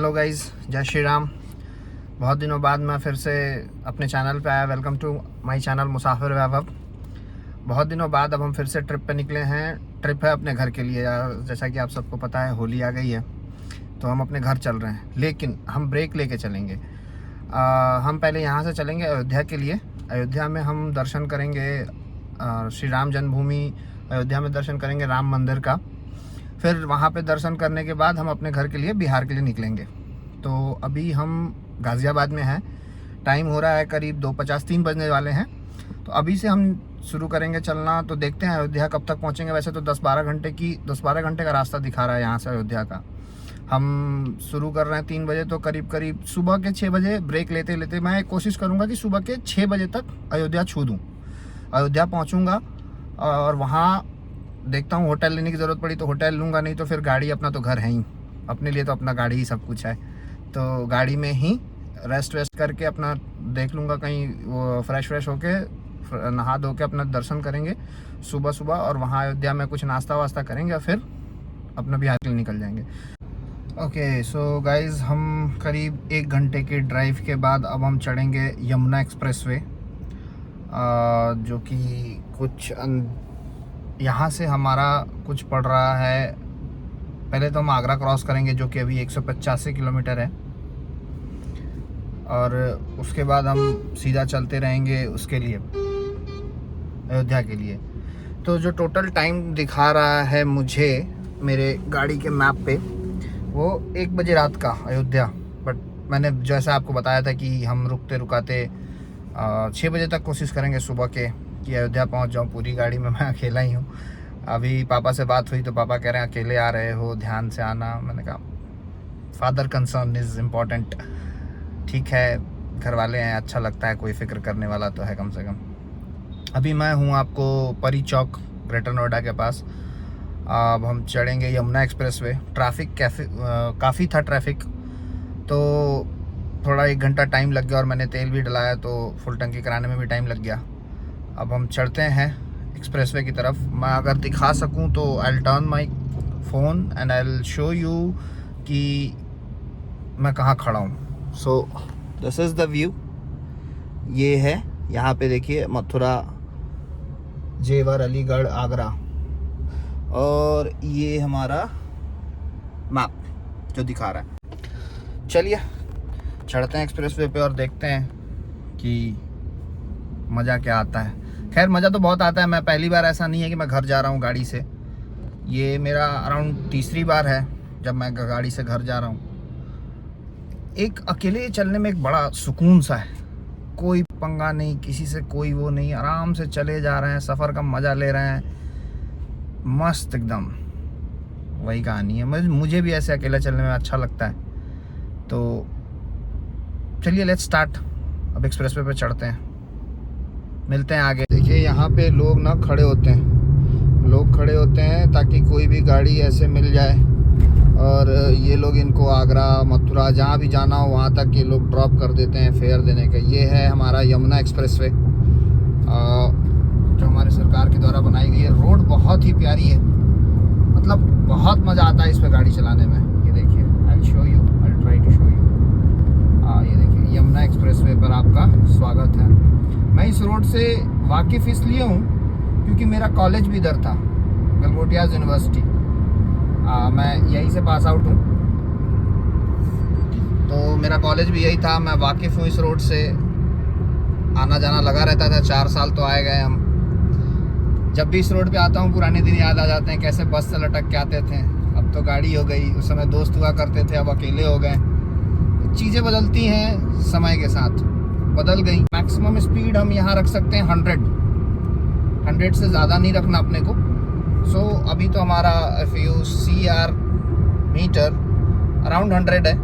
Hello guys, जय श्री राम। बहुत दिनों बाद मैं फिर से अपने चैनल पे आया। वेलकम टू माय चैनल मुसाफिर वैभव। बहुत दिनों बाद अब हम फिर से ट्रिप पे निकले हैं। ट्रिप है अपने घर के लिए। जैसा कि आप सबको पता है, होली आ गई है तो हम अपने घर चल रहे हैं, लेकिन हम ब्रेक लेके चलेंगे। हम पहले यहाँ से चलेंगे अयोध्या के लिए। अयोध्या में हम दर्शन करेंगे श्री राम जन्मभूमि। अयोध्या में दर्शन करेंगे राम मंदिर का। फिर वहाँ पे दर्शन करने के बाद हम अपने घर के लिए, बिहार के लिए निकलेंगे। तो अभी हम गाज़ियाबाद में हैं। टाइम हो रहा है करीब 2:50 3 बजने वाले हैं। तो अभी से हम शुरू करेंगे चलना। तो देखते हैं अयोध्या कब तक पहुँचेंगे। वैसे तो 10-12 घंटे का रास्ता दिखा रहा है यहाँ से अयोध्या का। हम शुरू कर रहे हैं 3 बजे, तो करीब सुबह के 6 बजे ब्रेक लेते लेते मैं कोशिश करूँगा कि सुबह के 6 बजे तक अयोध्या छू दूँ। अयोध्या पहुँचूँगा और वहाँ देखता हूँ, होटल लेने की ज़रूरत पड़ी तो होटल लूँगा, नहीं तो फिर गाड़ी, अपना तो घर है ही, अपने लिए तो अपना गाड़ी ही सब कुछ है। तो गाड़ी में ही रेस्ट करके अपना देख लूँगा कहीं, वो फ्रेश होके नहा धो के अपना दर्शन करेंगे सुबह और वहाँ अयोध्या में कुछ नाश्ता वास्ता करेंगे और फिर अपना बिहार के लिए निकल जाएंगे। ओके सो गाइज़, हम करीब 1 घंटे की ड्राइव के बाद अब हम चढ़ेंगे यमुना एक्सप्रेसवे, जो कि कुछ यहाँ से हमारा कुछ पड़ रहा है। पहले तो हम आगरा क्रॉस करेंगे, जो कि अभी 185 किलोमीटर है, और उसके बाद हम सीधा चलते रहेंगे उसके लिए, अयोध्या के लिए। तो जो टोटल टाइम दिखा रहा है मुझे मेरे गाड़ी के मैप पे, वो 1 बजे रात का अयोध्या। बट मैंने जैसा आपको बताया था कि हम रुकते रुकाते 6 बजे तक कोशिश करेंगे सुबह के कि अयोध्या पहुंच जाऊं। पूरी गाड़ी में मैं अकेला ही हूं। अभी पापा से बात हुई तो पापा कह रहे हैं अकेले आ रहे हो, ध्यान से आना। मैंने कहा फादर कंसर्न इज़ इम्पॉर्टेंट। ठीक है, घर वाले हैं, अच्छा लगता है, कोई फिक्र करने वाला तो है कम से कम। अभी मैं हूं आपको परी चौक, ग्रेटर नोएडा के पास। अब हम चढ़ेंगे यमुना एक्सप्रेसवे। ट्रैफिक काफ़ी था ट्रैफिक, तो थोड़ा 1 घंटा टाइम लग गया, और मैंने तेल भी डलाया तो फुल टंकी कराने में भी टाइम लग गया। अब हम चढ़ते हैं एक्सप्रेसवे की तरफ। मैं अगर दिखा सकूं तो I will turn my phone and I will show you कि मैं कहाँ खड़ा हूँ। So this is the view. ये है, यहाँ पे देखिए, मथुरा, जेवर, अलीगढ़, आगरा, और ये हमारा मैप जो दिखा रहा है। चलिए चढ़ते हैं एक्सप्रेसवे पे और देखते हैं कि मज़ा क्या आता है। खैर मज़ा तो बहुत आता है। मैं पहली बार, ऐसा नहीं है कि मैं घर जा रहा हूँ गाड़ी से। ये मेरा अराउंड तीसरी बार है जब मैं गाड़ी से घर जा रहा हूँ। एक अकेले चलने में एक बड़ा सुकून सा है। कोई पंगा नहीं, किसी से कोई वो नहीं, आराम से चले जा रहे हैं, सफ़र का मज़ा ले रहे हैं, मस्त एकदम। वही कहानी है। मुझे भी ऐसे अकेला चलने में अच्छा लगता है। तो चलिए लेट्स स्टार्ट। अब एक्सप्रेसवे पे चढ़ते हैं, मिलते हैं आगे। देखिए यहाँ पे लोग ना खड़े होते हैं ताकि कोई भी गाड़ी ऐसे मिल जाए, और ये लोग इनको आगरा, मथुरा, जहाँ भी जाना हो वहाँ तक ये लोग ड्रॉप कर देते हैं फेयर देने का। ये है हमारा यमुना एक्सप्रेसवे, जो हमारे सरकार के द्वारा बनाई गई है। रोड बहुत ही प्यारी है, मतलब बहुत मज़ा आता है इस पर गाड़ी चलाने में। ये देखिए, I show you, I try to show you. ये देखिए, यमुना एक्सप्रेसवे पर आपका स्वागत है। मैं इस रोड से वाकिफ़ इसलिए हूँ क्योंकि मेरा कॉलेज भी इधर था, गलगोटियाज़ यूनिवर्सिटी। मैं यहीं से पास आउट हूँ, तो मेरा कॉलेज भी यही था। मैं वाकिफ़ हूँ इस रोड से, आना जाना लगा रहता था। 4 साल तो आए गए हम। जब भी इस रोड पे आता हूँ पुराने दिन याद आ जाते हैं, कैसे बस से लटक के आते थे। अब तो गाड़ी हो गई, उस समय दोस्त हुआ करते थे, अब अकेले हो गए। चीज़ें बदलती हैं, समय के साथ बदल गई। मैक्सिमम स्पीड हम यहाँ रख सकते हैं 100 से ज़्यादा नहीं रखना अपने को। सो अभी तो हमारा if you see our meter around 100 है,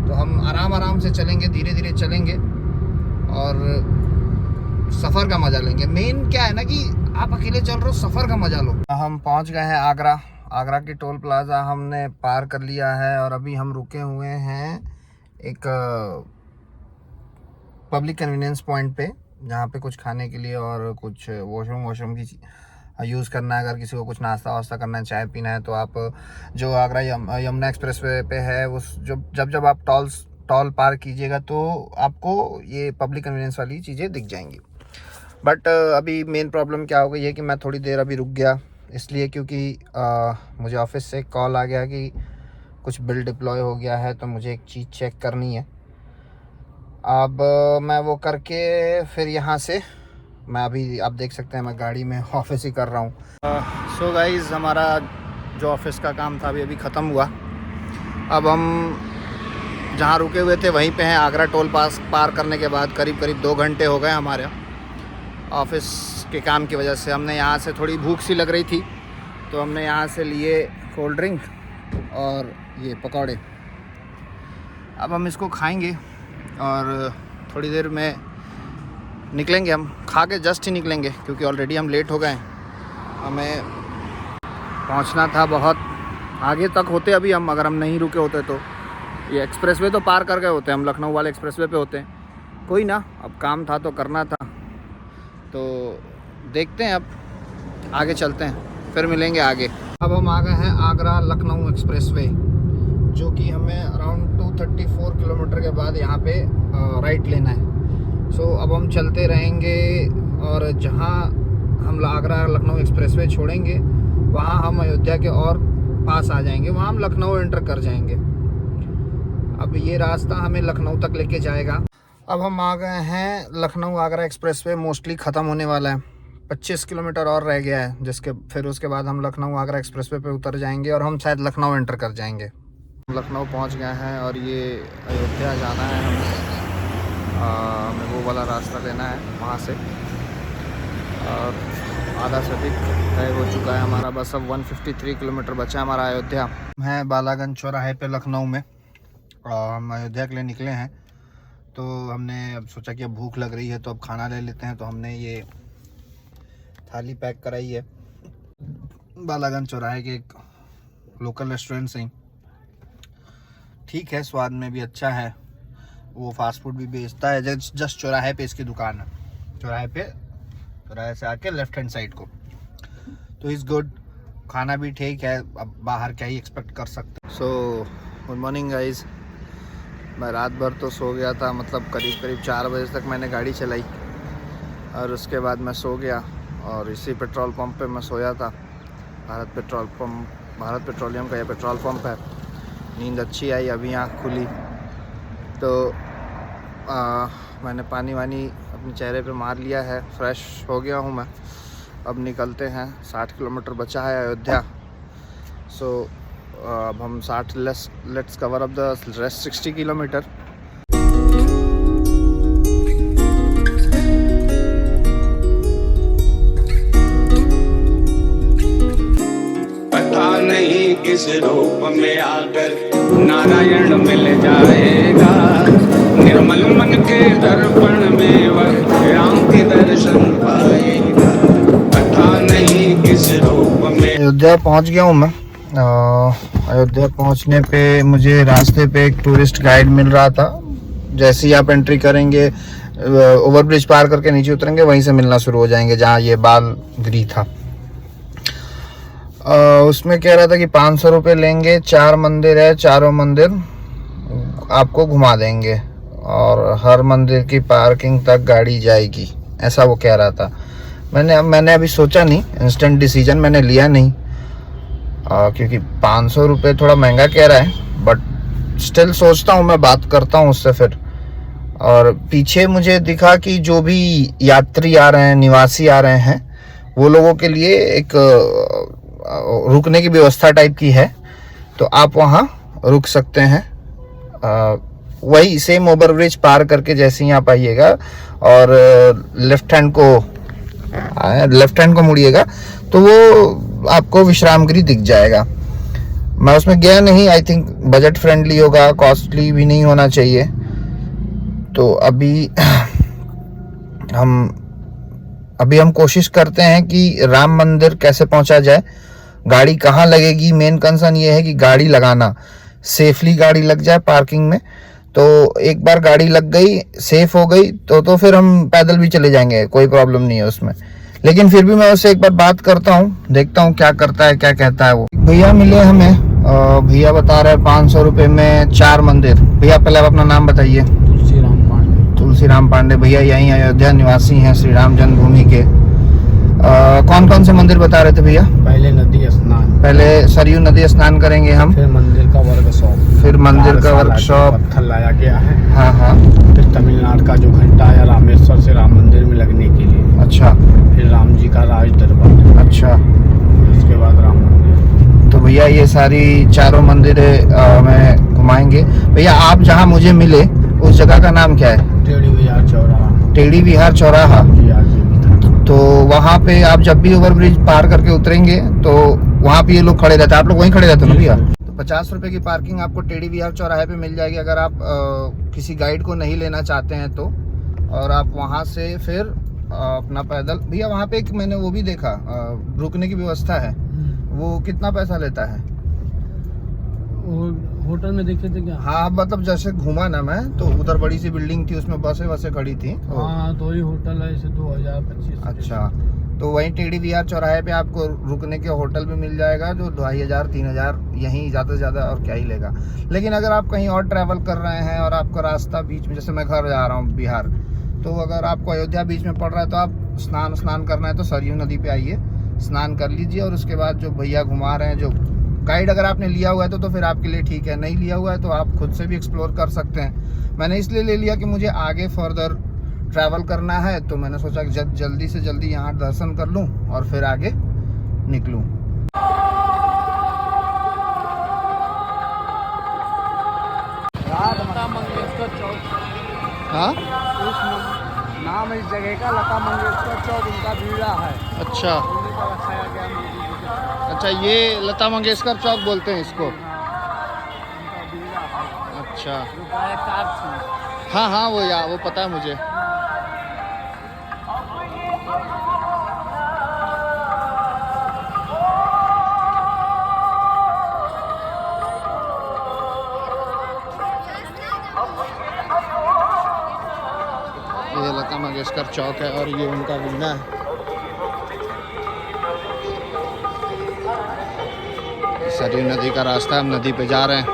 तो हम आराम से चलेंगे, धीरे धीरे चलेंगे और सफ़र का मज़ा लेंगे। मेन क्या है ना कि आप अकेले चल रहे हो, सफ़र का मज़ा लो। हम पहुंच गए हैं आगरा की टोल प्लाज़ा हमने पार कर लिया है, और अभी हम रुके हुए हैं एक पब्लिक कन्वीनियंस पॉइंट पे, जहाँ पे कुछ खाने के लिए और कुछ वॉशरूम की यूज़ करना है। अगर किसी को कुछ नाश्ता वास्ता करना है, चाय पीना है, तो आप जो आगरा यमुना एक्सप्रेस वे पे है, उस जब आप टॉल पार कीजिएगा तो आपको ये पब्लिक कन्वीनियंस वाली चीज़ें दिख जाएंगी। बट अभी मेन प्रॉब्लम क्या हो गई है कि मैं थोड़ी देर अभी रुक गया, इसलिए क्योंकि मुझे ऑफिस से कॉल आ गया कि कुछ बिल डिप्लॉय हो गया है, तो मुझे एक चीज़ चेक करनी है। अब मैं वो करके फिर यहाँ से मैं अभी, आप देख सकते हैं मैं गाड़ी में ऑफिस ही कर रहा हूँ। सो गाइज़, हमारा जो ऑफिस का काम था अभी ख़त्म हुआ। अब हम जहाँ रुके हुए थे वहीं पे हैं। आगरा टोल पास पार करने के बाद करीब 2 घंटे हो गए हमारे ऑफिस के काम की वजह से। हमने यहाँ से, थोड़ी भूख सी लग रही थी तो हमने यहाँ से लिए कोल्ड ड्रिंक और ये पकौड़े। अब हम इसको खाएंगे और थोड़ी देर में निकलेंगे। हम खा के जस्ट ही निकलेंगे क्योंकि ऑलरेडी हम लेट हो गए हैं। हमें पहुंचना था बहुत आगे तक होते अभी हम, अगर हम नहीं रुके होते तो। ये एक्सप्रेसवे तो पार कर गए होते, हम लखनऊ वाले एक्सप्रेसवे पे होते हैं। कोई ना, अब काम था तो करना था, तो देखते हैं, अब आगे चलते हैं, फिर मिलेंगे आगे। अब हम आ गए हैं आगरा लखनऊ एक्सप्रेसवे, जो कि हमें अराउंड 234 किलोमीटर के बाद यहाँ पे राइट लेना है। सो अब हम चलते रहेंगे और जहाँ हम आगरा लखनऊ एक्सप्रेसवे छोड़ेंगे वहाँ हम अयोध्या के और पास आ जाएंगे, वहाँ हम लखनऊ एंटर कर जाएंगे। अब ये रास्ता हमें लखनऊ तक लेके जाएगा। अब हम आ गए हैं लखनऊ आगरा एक्सप्रेसवे, मोस्टली ख़त्म होने वाला है। 25 किलोमीटर और रह गया है, जिसके फिर उसके बाद हम लखनऊ आगरा एक्सप्रेसवे पे उतर जाएंगे और हम शायद लखनऊ एंटर कर जाएंगे। लखनऊ पहुंच गए हैं और ये अयोध्या जाना है हमें वो वाला रास्ता लेना है वहाँ से। और आधा से अधिक तय हो चुका है हमारा, बस अब 153 किलोमीटर बचा है हमारा अयोध्या। है बालागंज चौराहे पे लखनऊ में, हम अयोध्या के लिए निकले हैं। तो हमने अब सोचा कि अब भूख लग रही है तो अब खाना ले लेते हैं, तो हमने ये थाली पैक कराई है बालागंज चौराहे के एक लोकल रेस्टोरेंट से ही। ठीक है, स्वाद में भी अच्छा है, वो फास्ट फूड भी बेचता है। जस्ट चौराहे पे इसकी दुकान है, चौराहे से आके लेफ्ट हैंड साइड को, तो इज़ गुड। खाना भी ठीक है, अब बाहर क्या ही एक्सपेक्ट कर सकते हैं। So good morning guys. मैं रात भर तो सो गया था, मतलब करीब 4 बजे तक मैंने गाड़ी चलाई और उसके बाद मैं सो गया और इसी पेट्रोल पंप पे मैं सोया था। भारत पेट्रोलियम का यह पेट्रोल पंप है। नींद अच्छी आई, अभी आँख खुली तो मैंने पानी वानी अपने चेहरे पे मार लिया है, फ्रेश हो गया हूँ मैं। अब निकलते हैं, 60 किलोमीटर बचा है अयोध्या। सो अब हम let's cover up the rest 60 kilometre. पता नहीं किस रूप में आकर नारायण मिल जाएगा, निर्मल मन के दर्पण में वह राम के दर्शन पाएगा। पता नहीं किस रूप में। अयोध्या पहुंच गया हूँ मैं। अयोध्या पहुंचने पे मुझे रास्ते पे एक टूरिस्ट गाइड मिल रहा था। जैसे ही आप एंट्री करेंगे, ओवरब्रिज पार करके नीचे उतरेंगे, वहीं से मिलना शुरू हो जाएंगे जहाँ ये बाल गृह था। उसमें कह रहा था कि 500 रुपये लेंगे, 4 मंदिर है, चारों मंदिर आपको घुमा देंगे और हर मंदिर की पार्किंग तक गाड़ी जाएगी, ऐसा वो कह रहा था। मैंने अभी सोचा नहीं, इंस्टेंट डिसीजन मैंने लिया नहीं, क्योंकि 500 रुपये थोड़ा महंगा कह रहा है, बट स्टिल सोचता हूँ, मैं बात करता हूँ उससे फिर। और पीछे मुझे दिखा कि जो भी यात्री आ रहे हैं, निवासी आ रहे हैं, वो लोगों के लिए एक रुकने की व्यवस्था टाइप की है, तो आप वहाँ रुक सकते हैं। वही सेम ओवरब्रिज पार करके जैसे ही आप आइएगा और लेफ्ट हैंड को मुड़िएगा तो वो आपको विश्राम गृह दिख जाएगा। मैं उसमें गया नहीं, आई थिंक बजट फ्रेंडली होगा, कॉस्टली भी नहीं होना चाहिए। तो अभी हम कोशिश करते हैं कि राम मंदिर कैसे पहुंचा जाए, गाड़ी कहाँ लगेगी। मेन कंसर्न ये है कि गाड़ी लगाना, सेफली गाड़ी लग जाए पार्किंग में। तो एक बार गाड़ी लग गई, सेफ हो गई, तो फिर हम पैदल भी चले जाएंगे, कोई प्रॉब्लम नहीं है उसमें। लेकिन फिर भी मैं उससे एक बार बात करता हूँ, देखता हूँ क्या करता है, क्या कहता है वो। भैया मिले हमें, भैया बता रहे हैं 500 रुपये में 4 मंदिर। भैया पहले आप अपना नाम बताइए। तुलसीराम पांडे। तुलसीराम पांडे भैया यहीं अयोध्या निवासी हैं, श्री राम जन्मभूमि के। कौन कौन से मंदिर बता रहे थे भैया? पहले नदी स्नान, पहले सरयू नदी स्नान करेंगे हम, फिर मंदिर का वर्कशॉप, फिर मंदिर का वर्कशॉप, पत्थर लाया गया है। हाँ हाँ। फिर तमिलनाडु का जो घंटा आया रामेश्वर से राम मंदिर में लगने के लिए। अच्छा। फिर राम जी का राज दरबार। अच्छा। उसके बाद राम मंदिर। तो भैया ये सारी चारों मंदिर में घुमाएंगे। भैया आप जहाँ मुझे मिले उस जगह का नाम क्या है? टेढ़ी विहार चौराहा। टेढ़ी विहार चौराहा जी आगे भी था। तो वहाँ पे आप जब भी ओवरब्रिज पार करके उतरेंगे तो वहाँ पे ये लोग खड़े रहते हैं, आप लोग वहीं खड़े रहते हो ना भैया? तो 50 रुपए की पार्किंग आपको टेढ़ी विहार चौराहे पे मिल जाएगी अगर आप किसी गाइड को नहीं लेना चाहते हैं तो। और आप वहाँ से फिर अपना पैदल, भैया वहाँ पे एक मैंने वो भी देखा, रुकने की व्यवस्था है, वो कितना पैसा लेता है? होटल में देखे थे क्या? हाँ मतलब जैसे घूमा ना मैं तो उधर बड़ी सी बिल्डिंग थी, उसमें बसें वसें खड़ी थी। हाँ तो वही होटल है, इसे 2025। अच्छा, तो वहीं टेढ़ी विहार चौराहे पे आपको रुकने के होटल भी मिल जाएगा जो 2500-3000 यहीं ज़्यादा से ज़्यादा और क्या ही लेगा। लेकिन अगर आप कहीं और ट्रैवल कर रहे हैं और आपका रास्ता बीच में, जैसे मैं घर जा रहा हूँ बिहार, तो अगर आपको अयोध्या बीच में पड़ रहा है तो आप स्नान करना है तो सरयू नदी पे आइए, स्नान कर लीजिए और उसके बाद जो भैया घुमा रहे हैं, जो गाइड अगर आपने लिया हुआ है तो फिर आपके लिए ठीक है, नहीं लिया हुआ है तो आप खुद से भी एक्सप्लोर कर सकते हैं। मैंने इसलिए ले लिया कि मुझे आगे फर्दर ट्रैवल करना है, तो मैंने सोचा कि जल्दी से जल्दी यहाँ दर्शन कर लूँ और फिर आगे निकलूँ। लता मंगेशकर चौक। हाँ नाम इस जगह का लता मंगेशकर चौक, उनका बीड़ा है। अच्छा उन्हीं का रखाया गया मोदी जी के साथ। अच्छा, ये लता मंगेशकर चौक बोलते हैं इसको? उनका बीड़ा है। अच्छा जो गायकार थी। हाँ हाँ, वो पता है मुझे। ये लता मंगेशकर चौक है और ये उनका वीणा है। सरयू नदी का रास्ता, हम नदी पे जा रहे हैं।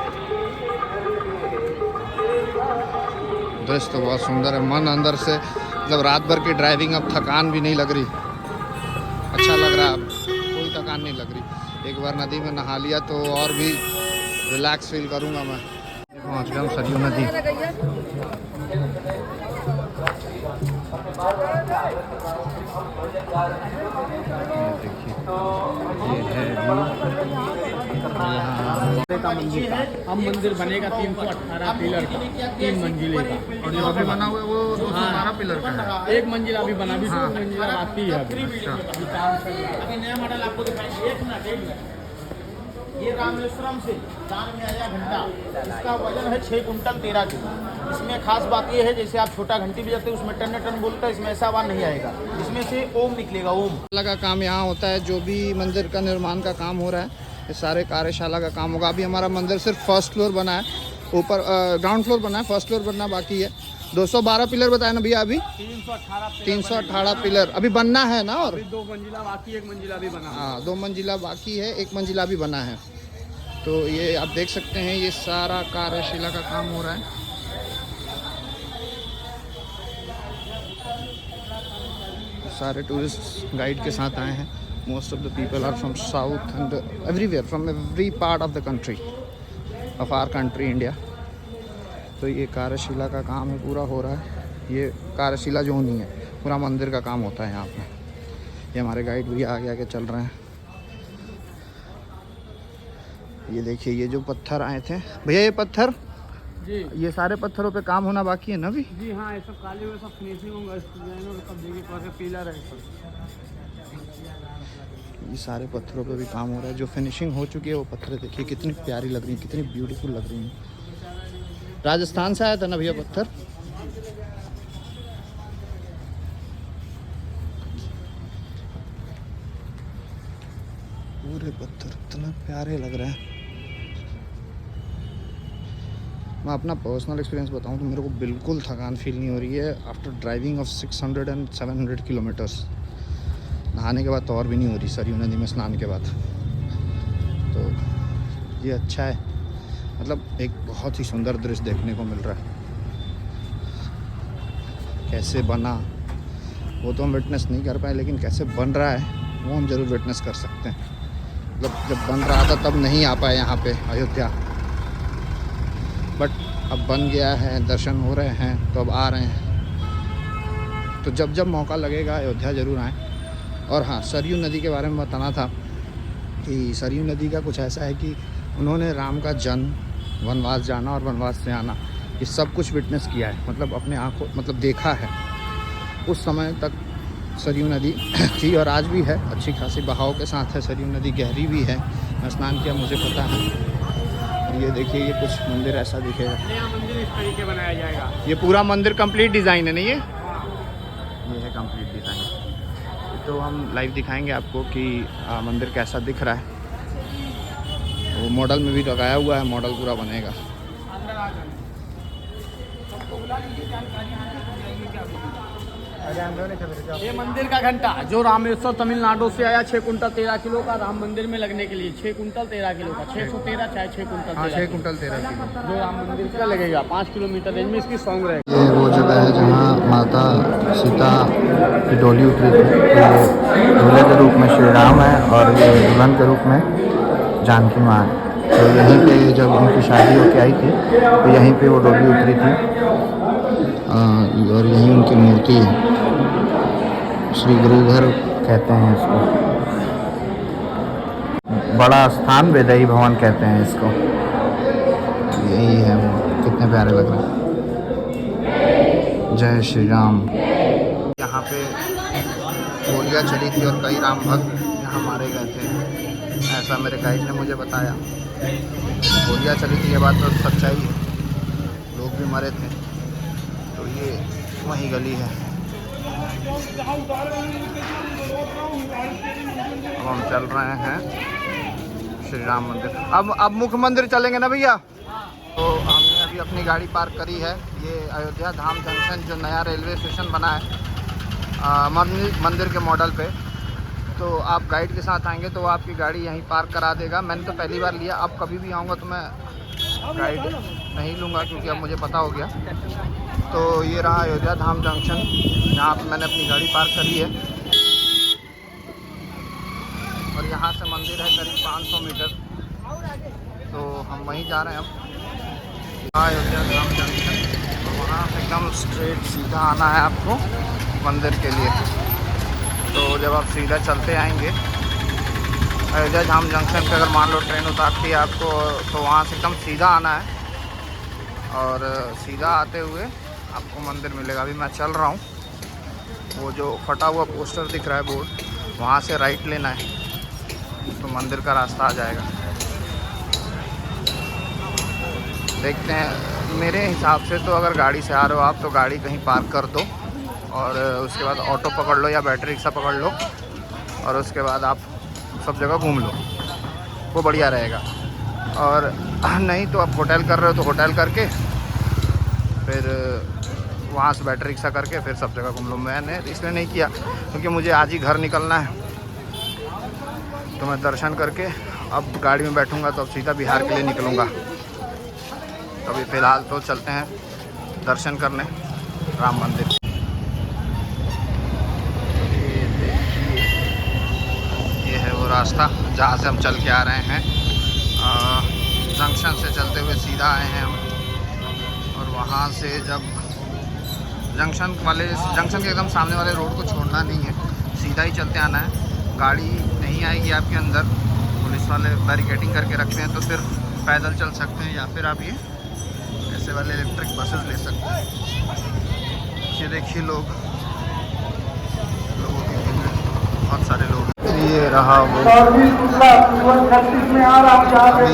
दृश्य तो बहुत सुंदर है, मन अंदर से मतलब रात भर की ड्राइविंग अब थकान भी नहीं लग रही, अच्छा लग रहा है, अब कोई थकान नहीं लग रही। एक बार नदी में नहा लिया तो और भी रिलैक्स फील करूँगा मैं। पहुँच गया हूँ सरयू नदी। का मंदिर था। अब मंदिर बनेगा 318 पिलर का, 3 मंजिले का। और जो अभी बना हुआ है वो 212 पिलर का है। एक मंजिला अभी बना, भी 2 मंजिला आती है अभी। अच्छा। अभी नया मॉडल आपको दिखाएंगे। एक मिनट। ये रामेश्वरम से दान में आया घंटा, इसका वजन है 6 कुंटल 13 किलो। इसमें खास बात ये है, जैसे आप छोटा घंटी बजाते हैं उसमें टन बोलता है, इसमें ऐसा आवाज नहीं आएगा, इसमें से ओम निकलेगा, ओम। का काम यहाँ होता है, जो भी मंदिर का निर्माण का काम हो रहा है ये सारे कार्यशाला का काम होगा। अभी हमारा मंदिर सिर्फ फर्स्ट फ्लोर बना है, ऊपर ग्राउंड फ्लोर बना है, फर्स्ट फ्लोर बनना बाकी है। 212 पिलर बताया ना भैया? अभी 318 पिलर अभी बनना है ना, और 2 मंजिला बाकी, 1 मंजिला भी बना। हाँ 2 मंजिला बाकी है, 1 मंजिला भी बना है। तो ये आप देख सकते हैं, ये सारा कार्यशिला का काम हो रहा है। सारे टूरिस्ट गाइड के साथ आए हैं। Most of the people are from south and everywhere, from every part of the country of our country India. तो ये कार्यशिला का काम है, पूरा हो रहा है। ये कार्यशिला जो नहीं है, पूरा मंदिर का काम होता है यहाँ पे। ये हमारे गाइड भी आगे आगे चल रहे हैं। ये देखिए, ये जो पत्थर आए थे भैया, ये पत्थर जी, ये सारे पत्थरों पे काम होना बाकी है ना अभी? जी हाँ, ये सब काले हुए, सब फिनिशिंग होगा, सब देखिए पिलर है सब। ये सारे पत्थरों पे भी काम हो रहा है। जो फिनिशिंग हो चुकी है वो पत्थर देखिए कितनी प्यारी लग रही है, कितनी ब्यूटीफुल लग रही हैं। राजस्थान से आया था ना भैया पत्थर? पूरे पत्थर इतना प्यारे लग रहे हैं। मैं अपना पर्सनल एक्सपीरियंस बताऊं तो मेरे को बिल्कुल थकान फील नहीं हो रही है after driving of 600 and 700 kilometres. नहाने के बाद तो और भी नहीं हो रही सरयू नदी में स्नान के बाद। तो ये अच्छा है, मतलब एक बहुत ही सुंदर दृश्य देखने को मिल रहा है। कैसे बना वो तो हम विटनेस नहीं कर पाए, लेकिन कैसे बन रहा है वो हम ज़रूर विटनेस कर सकते हैं। मतलब जब बन रहा था तब नहीं आ पाए यहाँ पे अयोध्या, बट अब बन गया है, दर्शन हो रहे हैं तो अब आ रहे हैं। तो जब जब मौका लगेगा अयोध्या ज़रूर आएँ। और हाँ, सरयू नदी के बारे में बताना था कि सरयू नदी का कुछ ऐसा है कि उन्होंने राम का जन्म, वनवास जाना और वनवास से आना, ये सब कुछ विटनेस किया है, मतलब अपने आँखों मतलब देखा है। उस समय तक सरयू नदी थी और आज भी है, अच्छी खासी बहाव के साथ है। सरयू नदी गहरी भी है, मैं स्नान किया, मुझे पता है। और ये देखिए, ये कुछ मंदिर ऐसा दिखेगा, नया मंदिर इस तरीके बनाया जाएगा। ये पूरा मंदिर कंप्लीट डिज़ाइन है नहीं ये है कंप्लीट डिज़ाइन। तो हम लाइव दिखाएंगे आपको कि मंदिर कैसा दिख रहा है। वो मॉडल में भी लगाया हुआ है, मॉडल पूरा बनेगा। ये मंदिर का घंटा जो रामेश्वर तमिलनाडु से आया, 6 कुंटल 13 किलो का, राम मंदिर में लगने के लिए 6 कुंटल 13 किलो का, 613 चाहे 6 कुंटल। हाँ, 6 कुंटल 13 किलो जो राम मंदिर का लगेगा। 5 किलोमीटर रेंज में इसकी सॉन्ग रहेगा। ये वो जगह है जहाँ माता सीता की डोली उतरी थी। ये दूल्हे के रूप में श्री राम है और ये दुल्हन के रूप में जानकी माँ है। तो यहीं पे जब उनकी शादी होके आई थी तो यहीं पे वो डोली उतरी थी और यहीं उनकी मूर्ति है। श्री गुरुघर कहते हैं इसको, बड़ा स्थान वैदेही भवन कहते हैं इसको। यही है वो, कितने प्यारे लग रहे हैं। जय श्री राम। यहाँ पे गोलियाँ चली थी और कई राम भक्त यहाँ मारे गए थे, ऐसा मेरे गाइड ने मुझे बताया। गोलियाँ चली थी, ये बात तो सच्चाई है, लोग भी मरे थे। तो ये वही गली है। अब हम चल रहे हैं श्री राम मंदिर। अब मुख्य मंदिर चलेंगे ना भैया। तो हमने अभी अपनी गाड़ी पार्क करी है। ये अयोध्या धाम जंक्शन जो नया रेलवे स्टेशन बना है मंदिर के मॉडल पे। तो आप गाइड के साथ आएंगे तो आपकी गाड़ी यहीं पार्क करा देगा। मैंने तो पहली बार लिया, अब कभी भी आऊँगा तो मैं गाइड नहीं लूँगा क्योंकि अब मुझे पता हो गया। तो ये रहा अयोध्या धाम जंक्शन, यहाँ पे मैंने अपनी गाड़ी पार्क करी है और यहाँ से मंदिर है करीब 500 मीटर। तो हम वहीं जा रहे हैं अब, अयोध्या धाम जंक्शन। और वहाँ से एकदम स्ट्रेट सीधा आना है आपको मंदिर के लिए। तो जब आप सीधा चलते आएंगे अयोध्या धाम जंक्शन पे, अगर मान लो ट्रेन उतारती है आपको, तो वहाँ से एकदम सीधा आना है और सीधा आते हुए आपको मंदिर मिलेगा। अभी मैं चल रहा हूँ, वो जो फटा हुआ पोस्टर दिख रहा है बोर्ड, वहाँ से राइट लेना है तो मंदिर का रास्ता आ जाएगा। देखते हैं, मेरे हिसाब से तो अगर गाड़ी से आ रहे हो आप तो गाड़ी कहीं पार्क कर दो और उसके बाद ऑटो पकड़ लो या बैटरी रिक्शा पकड़ लो और उसके बाद आप सब जगह घूम लो, वो बढ़िया रहेगा। और नहीं तो आप होटल कर रहे हो तो होटल करके फिर वहाँ से बैटरी रिक्शा करके फिर सब जगह घूम लो। मैंने इसलिए नहीं किया क्योंकि मुझे आज ही घर निकलना है, तो मैं दर्शन करके अब गाड़ी में बैठूंगा तो अब सीधा बिहार के लिए निकलूँगा। तो अभी फ़िलहाल तो चलते हैं दर्शन करने राम मंदिर। ये है वो रास्ता जहाँ से हम चल के आ रहे हैं। जंक्शन से चलते हुए सीधा आए हैं हम और वहाँ से जब जंक्शन के एकदम सामने वाले रोड को छोड़ना नहीं है, सीधा ही चलते आना है। गाड़ी नहीं आएगी आपके अंदर, पुलिस वाले बैरिकेडिंग करके रखते हैं, तो फिर पैदल चल सकते हैं या फिर आप ये ऐसे वाले इलेक्ट्रिक बसेस ले सकते हैं। ये देखिए लोगों की भीड़ है, बहुत सारे लोग। ये रहा वो, अभी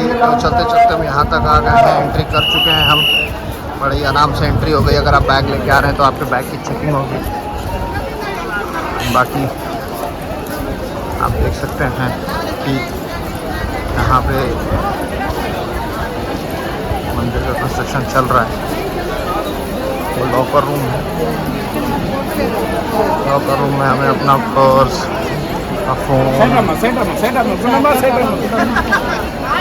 तो चलते चलते हम यहाँ तक आ गए हैं, एंट्री कर चुके हैं हम। बड़ी आराम से एंट्री हो गई। अगर आप बैग लेके आ रहे हैं तो आपके बैग की चेकिंग होगी। बाकी आप देख सकते हैं कि यहाँ पे मंदिर का कंस्ट्रक्शन चल रहा है। वो लॉकर रूम है, लॉकर रूम में हमें अपना पर्स,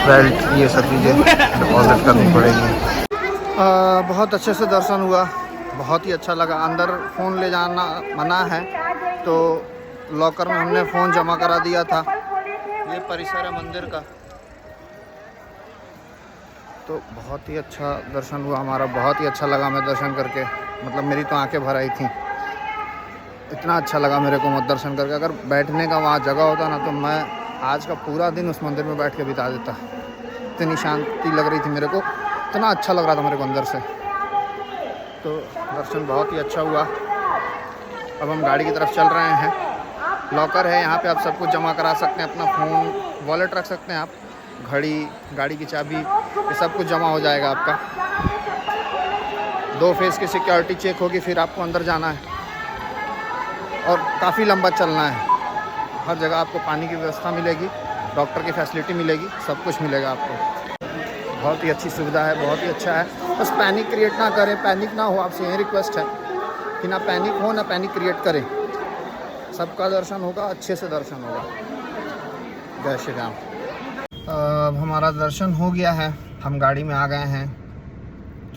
बेल्ट ये सब चीज़ें डिपॉजिट करनी पड़ेगी। बहुत अच्छे से दर्शन हुआ, बहुत ही अच्छा लगा। अंदर फ़ोन ले जाना मना है, तो लॉकर में हमने फ़ोन जमा करा दिया था। ये परिसर है मंदिर का। तो बहुत ही अच्छा दर्शन हुआ हमारा, बहुत ही अच्छा लगा। मैं दर्शन करके मतलब मेरी तो आंखें भर आई थी, इतना अच्छा लगा मेरे को दर्शन करके। अगर बैठने का वहाँ जगह होता ना तो मैं आज का पूरा दिन उस मंदिर में बैठ के बिता देता। इतनी शांति लग रही थी मेरे को, इतना अच्छा लग रहा था मेरे को अंदर से। तो दर्शन बहुत ही अच्छा हुआ। अब हम गाड़ी की तरफ चल रहे हैं। लॉकर है यहाँ पे, आप सब कुछ जमा करा सकते हैं, अपना फ़ोन, वॉलेट रख सकते हैं आप, घड़ी, गाड़ी की चाबी, ये सब कुछ जमा हो जाएगा आपका। 2 फेज़ की सिक्योरिटी चेक होगी, फिर आपको अंदर जाना है और काफ़ी लंबा चलना है। हर जगह आपको पानी की व्यवस्था मिलेगी, डॉक्टर की फैसिलिटी मिलेगी, सब कुछ मिलेगा आपको। बहुत ही अच्छी सुविधा है, बहुत ही अच्छा है। बस पैनिक क्रिएट ना करें, पैनिक ना हो, आपसे यही रिक्वेस्ट है कि ना पैनिक हो ना पैनिक क्रिएट करें। सबका दर्शन होगा, अच्छे से दर्शन होगा। जय श्री राम। अब हमारा दर्शन हो गया है, हम गाड़ी में आ गए हैं।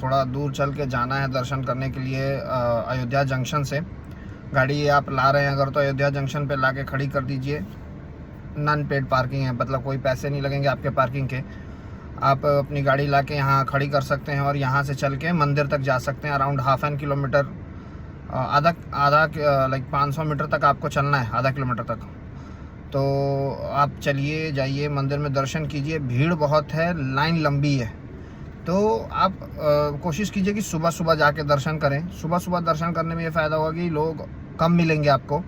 थोड़ा दूर चल के जाना है दर्शन करने के लिए अयोध्या जंक्शन से। गाड़ी आप ला रहे हैं अगर तो अयोध्या जंक्शन पे ला के खड़ी कर दीजिए। नॉन पेड पार्किंग है, मतलब कोई पैसे नहीं लगेंगे आपके पार्किंग के। आप अपनी गाड़ी ला के यहाँ खड़ी कर सकते हैं और यहाँ से चल के मंदिर तक जा सकते हैं। अराउंड ½ एन किलोमीटर, आधा लाइक 500 मीटर तक आपको चलना है, आधा किलोमीटर तक। तो आप चलिए, जाइए मंदिर में दर्शन कीजिए। भीड़ बहुत है, लाइन लंबी है, तो आप कोशिश कीजिए कि सुबह सुबह जाके दर्शन करें। सुबह सुबह दर्शन करने में ये फ़ायदा होगा कि लोग कम मिलेंगे आपको,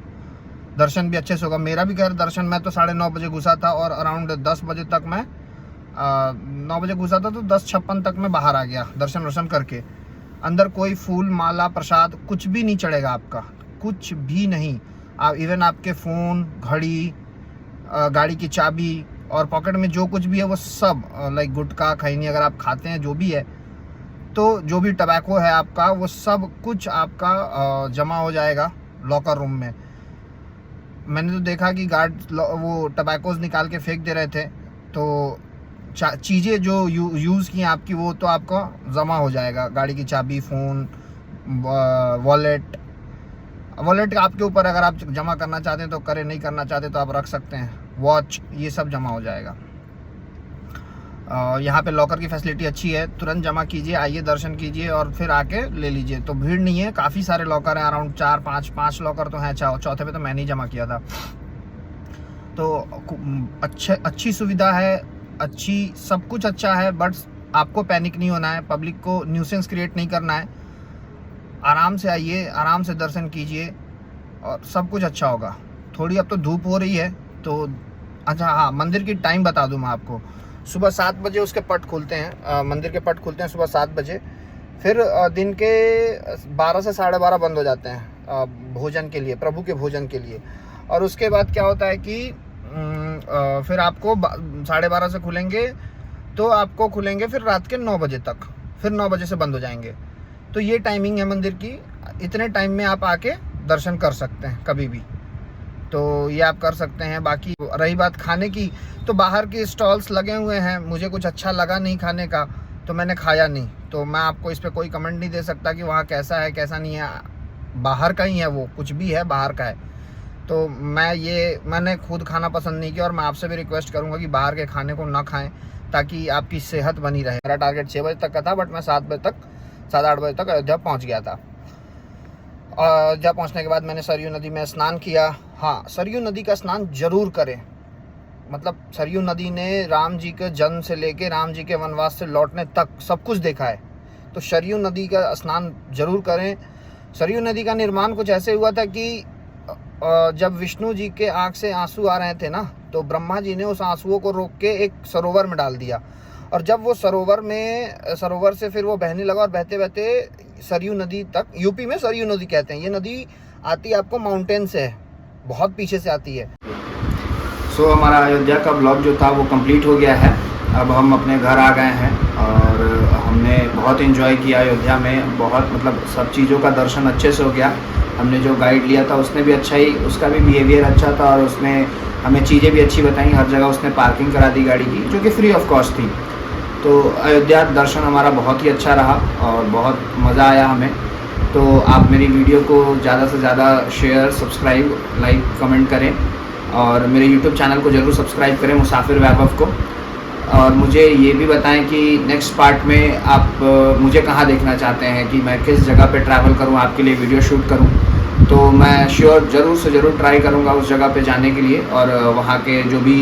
दर्शन भी अच्छे से होगा। मेरा भी खैर दर्शन, मैं तो 9:30 बजे घुसा था और अराउंड 10 बजे तक मैं 9 बजे घुसा था तो 10:56 तक मैं बाहर आ गया दर्शन करके। अंदर कोई फूल, माला, प्रसाद कुछ भी नहीं चढ़ेगा आपका, कुछ भी नहीं। आप इवन आपके फ़ोन, घड़ी, गाड़ी की चाबी और पॉकेट में जो कुछ भी है वो सब, लाइक गुटखा, खैनी अगर आप खाते हैं, जो भी है, तो जो भी टबैको है आपका, वो सब कुछ आपका जमा हो जाएगा लॉकर रूम में। मैंने तो देखा कि गार्ड वो टबैकोज निकाल के फेंक दे रहे थे, तो चीज़ें जो यूज़ की आपकी वो तो आपका जमा हो जाएगा। गाड़ी की चाबी, फ़ोन, वॉलेट आपके ऊपर, अगर आप जमा करना चाहते हैं तो करें, नहीं करना चाहते तो आप रख सकते हैं। वॉच, ये सब जमा हो जाएगा। यहाँ पे लॉकर की फैसिलिटी अच्छी है, तुरंत जमा कीजिए, आइए दर्शन कीजिए और फिर आके ले लीजिए। तो भीड़ नहीं है, काफ़ी सारे लॉकर हैं, अराउंड 4-5 लॉकर तो हैं। चौथे पे तो मैंने ही जमा किया था। तो अच्छी सुविधा है, अच्छी सब कुछ अच्छा है, बट आपको पैनिक नहीं होना है, पब्लिक को न्यूसेंस क्रिएट नहीं करना है। आराम से आइए, आराम से दर्शन कीजिए और सब कुछ अच्छा होगा। थोड़ी अब तो धूप हो रही है तो अच्छा, हाँ, मंदिर की टाइम बता दूँ मैं आपको। सुबह 7 बजे उसके पट खुलते हैं, मंदिर के पट खुलते हैं सुबह 7 बजे। फिर दिन के 12 से 12:30 बंद हो जाते हैं भोजन के लिए, प्रभु के भोजन के लिए। और उसके बाद क्या होता है कि फिर आपको 12:30 से खुलेंगे, तो आपको खुलेंगे फिर रात के 9 बजे तक, फिर 9 बजे से बंद हो जाएंगे। तो ये टाइमिंग है मंदिर की। इतने टाइम में आप आके दर्शन कर सकते हैं कभी भी, तो ये आप कर सकते हैं। बाकी रही बात खाने की, तो बाहर के स्टॉल्स लगे हुए हैं, मुझे कुछ अच्छा लगा नहीं खाने का तो मैंने खाया नहीं। तो मैं आपको इस पर कोई कमेंट नहीं दे सकता कि वहाँ कैसा है कैसा नहीं है। बाहर का ही है वो, कुछ भी है बाहर का है। तो मैंने खुद खाना पसंद नहीं किया और मैं आपसे भी रिक्वेस्ट करूँगा कि बाहर के खाने को ना खाएँ, ताकि आपकी सेहत बनी रहे। मेरा टारगेट 6 बजे तक का था, बट मैं 7 से 8 बजे तक अयोध्या पहुँच गया था। अयोध्या पहुँचने के बाद मैंने सरयू नदी में स्नान किया। हाँ, सरयू नदी का स्नान जरूर करें। मतलब सरयू नदी ने राम जी के जन्म से लेके राम जी के वनवास से लौटने तक सब कुछ देखा है, तो सरयू नदी का स्नान जरूर करें। सरयू नदी का निर्माण कुछ ऐसे हुआ था कि जब विष्णु जी के आँख से आंसू आ रहे थे ना, तो ब्रह्मा जी ने उस आंसुओं को रोक के एक सरोवर में डाल दिया। और जब वो सरोवर से फिर वो बहने लगा और बहते बहते सरयू नदी तक, यूपी में सरयू नदी कहते हैं, ये नदी आती है आपको माउंटेन से, बहुत पीछे से आती है। सो हमारा अयोध्या का ब्लॉग जो था वो कंप्लीट हो गया है। अब हम अपने घर आ गए हैं और हमने हमने बहुत एंजॉय किया अयोध्या में, बहुत मतलब सब चीज़ों का दर्शन अच्छे से हो गया। हमने जो गाइड लिया था उसने भी अच्छा ही, उसका भी बिहेवियर अच्छा था और उसने हमें चीज़ें भी अच्छी बताई। हर जगह उसने पार्किंग करा दी गाड़ी की, जो कि फ्री ऑफ कॉस्ट थी। तो अयोध्या दर्शन हमारा बहुत ही अच्छा रहा और बहुत मज़ा आया हमें। तो आप मेरी वीडियो को ज़्यादा से ज़्यादा शेयर, सब्सक्राइब, लाइक, कमेंट करें और मेरे यूट्यूब चैनल को ज़रूर सब्सक्राइब करें, मुसाफिर वैभव को। और मुझे ये भी बताएं कि नेक्स्ट पार्ट में आप मुझे कहाँ देखना चाहते हैं, कि मैं किस जगह पे ट्रैवल करूँ, आपके लिए वीडियो शूट करूँ। तो मैं श्योर ज़रूर से ज़रूर ट्राई करूँगा उस जगह पे जाने के लिए, और वहाँ के जो भी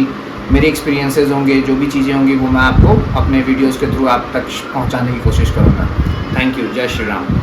मेरे एक्सपीरियंसेस होंगे, जो भी चीज़ें होंगी, वो मैं आपको अपने वीडियोज़ के थ्रू आप तक पहुँचाने की कोशिश करूँगा। Thank you. जय श्री राम।